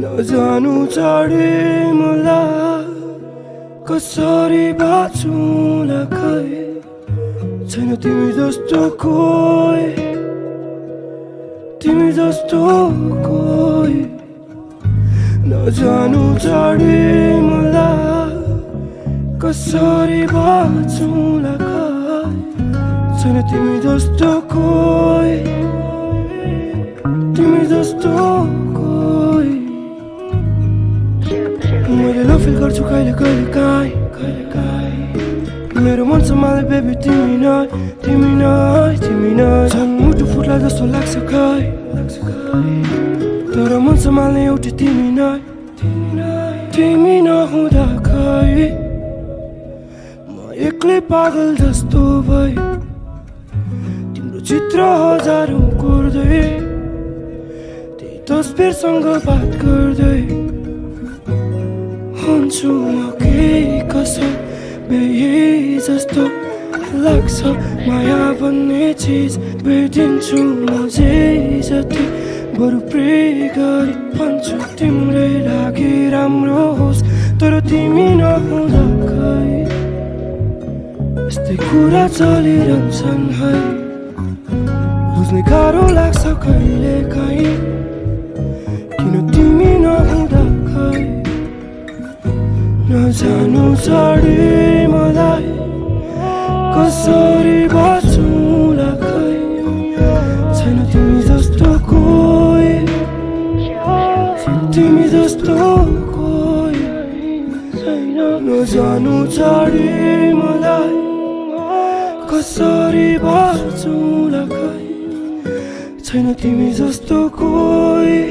नजानु चढे मलाई कसरी बाँचुला खै छैन तिमी जस्तो कोही नजानु चढे मलाई कसरी बाँचुला खै छैन तिमी जस्तो कोही मैले नफिल गर्छु कहिले कहिले काहीँ मेरो मन सम्हाले बेबी तिमी नै झन् मुटु फुट्ला जस्तो लाग्छ खै तर मन सम्हाल्ने एउटै तिमी नहुँदा खै म एक्लै पागल जस्तो भए तिम्रो चित्र हजारौँ कोर्दै त्यही तस्बिरसँग बात गर्दै हुन्छु म केही कसम बेही जस्तो लाग्छ माया भन्ने चिज भेटिन्छु म जे जति बरु प्रे गरी भन्छु तिम्रै लागि राम्रो होस् तर तिमी नहुँदा खै यस्तै कुरा चलिरहन्छन् है बुझ्ने गाह्रो लाग्छ कहिले काहीँ किन तिमी नहुँदा खै नजानु चढे मलाई कसरी बाँचुला खै छैन तिमी जस्तो कोही छैन नजानु चढे मलाई कसरी बाँचुला खै छैन तिमी जस्तो कोही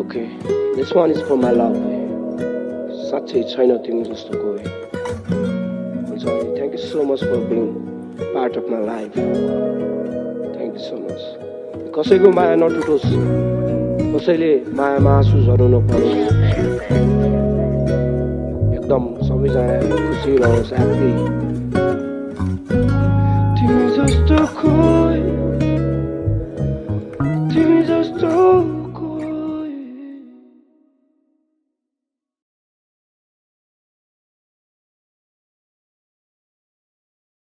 Okay, this one is for my love. साँच्चै छैन तिमी जस्तो कोही हुन्छ नि thank you so much for being part of my life thank you so much कसैको माया नटुटोस् कसैले मायामा आँसु झर्नु नपरोस् एकदम सबैजना खुसी रहोस् ह्याप्पी तिमी जस्तो